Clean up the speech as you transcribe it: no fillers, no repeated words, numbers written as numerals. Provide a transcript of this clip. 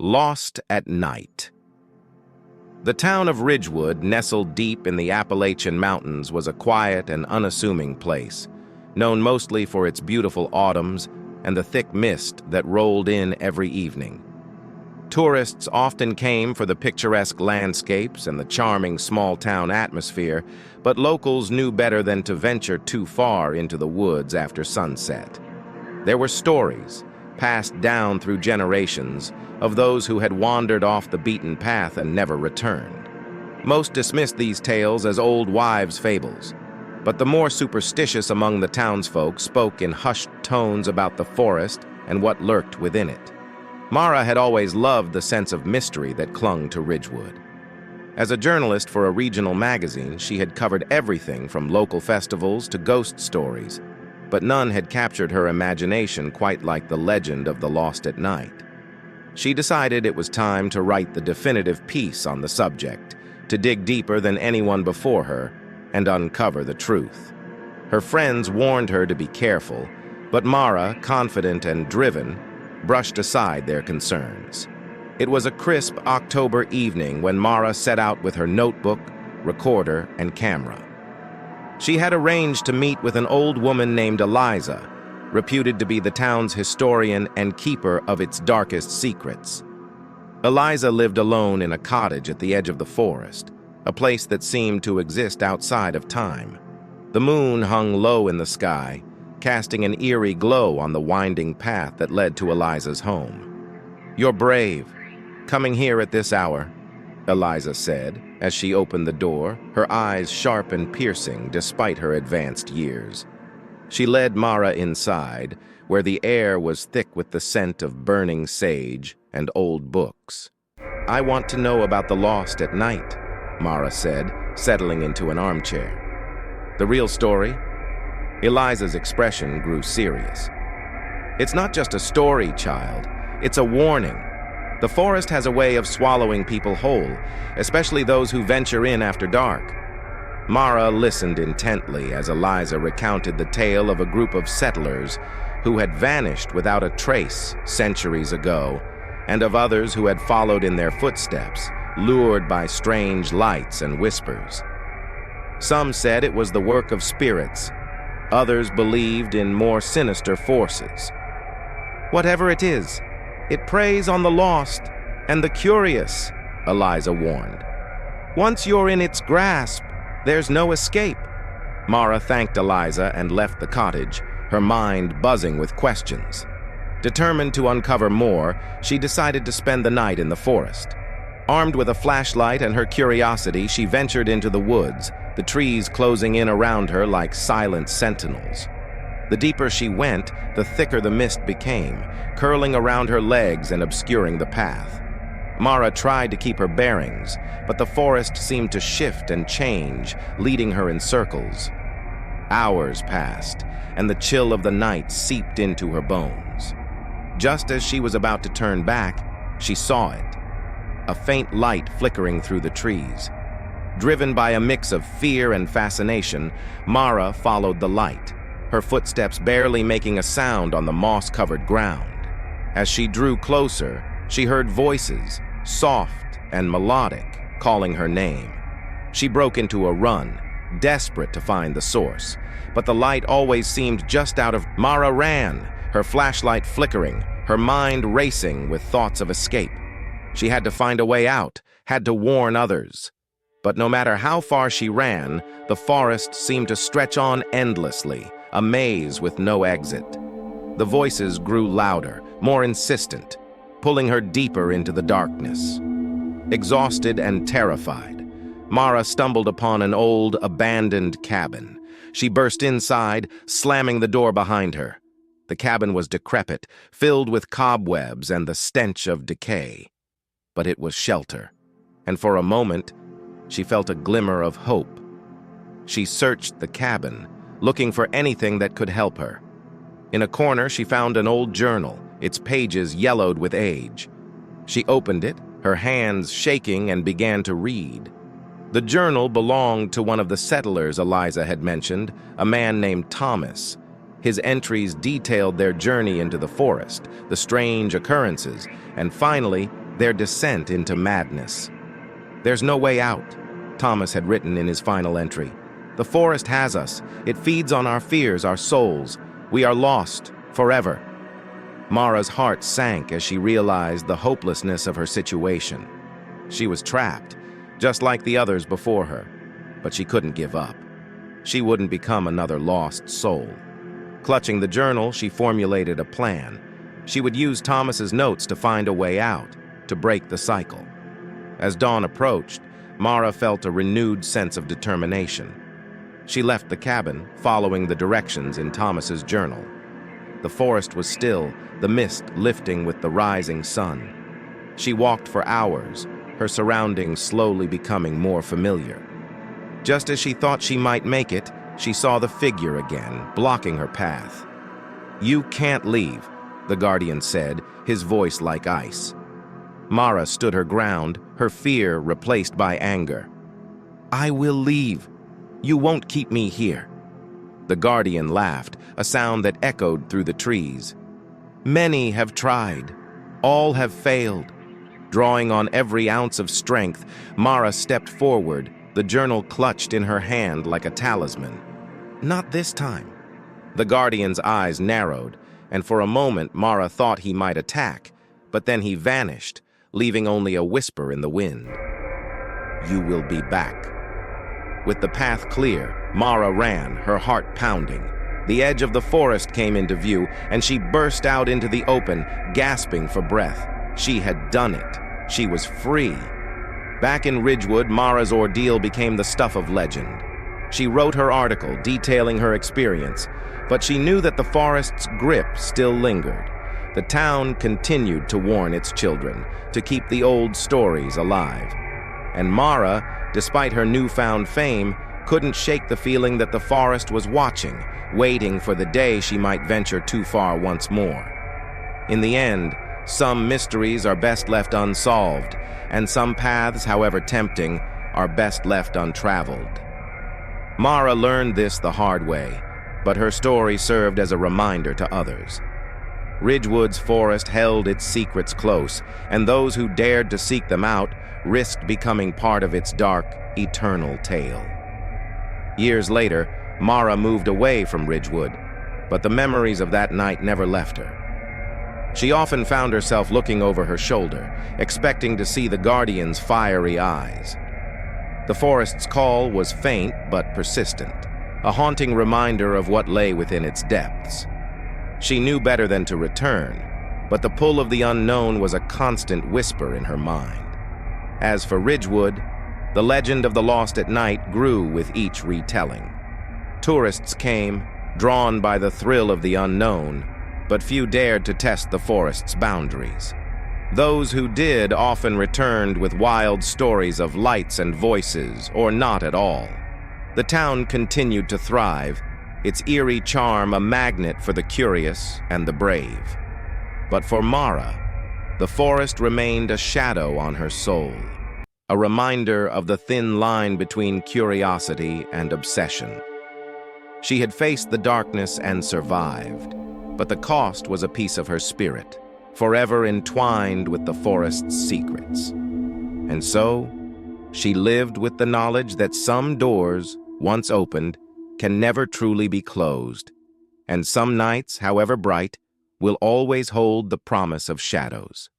Lost at Night. The town of Ridgewood, nestled deep in the Appalachian Mountains, was a quiet and unassuming place, known mostly for its beautiful autumns and the thick mist that rolled in every evening. Tourists often came for the picturesque landscapes and the charming small-town atmosphere, but locals knew better than to venture too far into the woods after sunset. There were stories, passed down through generations, of those who had wandered off the beaten path and never returned. Most dismissed these tales as old wives' fables, but the more superstitious among the townsfolk spoke in hushed tones about the forest and what lurked within it. Mara had always loved the sense of mystery that clung to Ridgewood. As a journalist for a regional magazine, she had covered everything from local festivals to ghost stories, but none had captured her imagination quite like the legend of the Lost at Night. She decided it was time to write the definitive piece on the subject, to dig deeper than anyone before her and uncover the truth. Her friends warned her to be careful, but Mara, confident and driven, brushed aside their concerns. It was a crisp October evening when Mara set out with her notebook, recorder, and camera. She had arranged to meet with an old woman named Eliza, reputed to be the town's historian and keeper of its darkest secrets. Eliza lived alone in a cottage at the edge of the forest, a place that seemed to exist outside of time. The moon hung low in the sky, casting an eerie glow on the winding path that led to Eliza's home. "You're brave, coming here at this hour," Eliza said as she opened the door, her eyes sharp and piercing despite her advanced years. She led Mara inside, where the air was thick with the scent of burning sage and old books. "I want to know about the Lost at Night," Mara said, settling into an armchair. "The real story?" Eliza's expression grew serious. "It's not just a story, child. It's a warning. The forest has a way of swallowing people whole, especially those who venture in after dark." Mara listened intently as Eliza recounted the tale of a group of settlers who had vanished without a trace centuries ago, and of others who had followed in their footsteps, lured by strange lights and whispers. Some said it was the work of spirits. Others believed in more sinister forces. "Whatever it is, it preys on the lost and the curious," Eliza warned. "Once you're in its grasp, there's no escape." Mara thanked Eliza and left the cottage, her mind buzzing with questions. Determined to uncover more, she decided to spend the night in the forest. Armed with a flashlight and her curiosity, she ventured into the woods, the trees closing in around her like silent sentinels. The deeper she went, the thicker the mist became, curling around her legs and obscuring the path. Mara tried to keep her bearings, but the forest seemed to shift and change, leading her in circles. Hours passed, and the chill of the night seeped into her bones. Just as she was about to turn back, she saw it. A faint light flickering through the trees. Driven by a mix of fear and fascination, Mara followed the light, her footsteps barely making a sound on the moss-covered ground. As she drew closer, she heard voices, soft and melodic, calling her name. She broke into a run, desperate to find the source, but the light always seemed just out of... Mara ran, her flashlight flickering, her mind racing with thoughts of escape. She had to find a way out, had to warn others. But no matter how far she ran, the forest seemed to stretch on endlessly, a maze with no exit. The voices grew louder, more insistent, pulling her deeper into the darkness. Exhausted and terrified, Mara stumbled upon an old, abandoned cabin. She burst inside, slamming the door behind her. The cabin was decrepit, filled with cobwebs and the stench of decay. But it was shelter, and for a moment, she felt a glimmer of hope. She searched the cabin, looking for anything that could help her. In a corner, she found an old journal, its pages yellowed with age. She opened it, her hands shaking, and began to read. The journal belonged to one of the settlers Eliza had mentioned, a man named Thomas. His entries detailed their journey into the forest, the strange occurrences, and finally, their descent into madness. "There's no way out," Thomas had written in his final entry. "The forest has us. It feeds on our fears, our souls. We are lost, forever." Mara's heart sank as she realized the hopelessness of her situation. She was trapped, just like the others before her, but she couldn't give up. She wouldn't become another lost soul. Clutching the journal, she formulated a plan. She would use Thomas's notes to find a way out, to break the cycle. As dawn approached, Mara felt a renewed sense of determination. She left the cabin, following the directions in Thomas's journal. The forest was still, the mist lifting with the rising sun. She walked for hours, her surroundings slowly becoming more familiar. Just as she thought she might make it, she saw the figure again, blocking her path. "You can't leave," the guardian said, his voice like ice. Mara stood her ground, her fear replaced by anger. "I will leave. You won't keep me here." The guardian laughed, a sound that echoed through the trees. "Many have tried. All have failed." Drawing on every ounce of strength, Mara stepped forward, the journal clutched in her hand like a talisman. "Not this time." The guardian's eyes narrowed, and for a moment Mara thought he might attack, but then he vanished, leaving only a whisper in the wind. "You will be back." With the path clear, Mara ran, her heart pounding. The edge of the forest came into view, and she burst out into the open, gasping for breath. She had done it. She was free. Back in Ridgewood, Mara's ordeal became the stuff of legend. She wrote her article detailing her experience, but she knew that the forest's grip still lingered. The town continued to warn its children, to keep the old stories alive. And Mara, despite her newfound fame, couldn't shake the feeling that the forest was watching, waiting for the day she might venture too far once more. In the end, some mysteries are best left unsolved, and some paths, however tempting, are best left untraveled. Mara learned this the hard way, but her story served as a reminder to others. Ridgewood's forest held its secrets close, and those who dared to seek them out risked becoming part of its dark, eternal tale. Years later, Mara moved away from Ridgewood, but the memories of that night never left her. She often found herself looking over her shoulder, expecting to see the guardian's fiery eyes. The forest's call was faint but persistent, a haunting reminder of what lay within its depths. She knew better than to return, but the pull of the unknown was a constant whisper in her mind. As for Ridgewood, the legend of the lost at night grew with each retelling. Tourists came, drawn by the thrill of the unknown, but few dared to test the forest's boundaries. Those who did often returned with wild stories of lights and voices, or not at all. The town continued to thrive, its eerie charm a magnet for the curious and the brave. But for Mara, the forest remained a shadow on her soul, a reminder of the thin line between curiosity and obsession. She had faced the darkness and survived, but the cost was a piece of her spirit, forever entwined with the forest's secrets. And so, she lived with the knowledge that some doors, once opened, can never truly be closed, and some nights, however bright, will always hold the promise of shadows.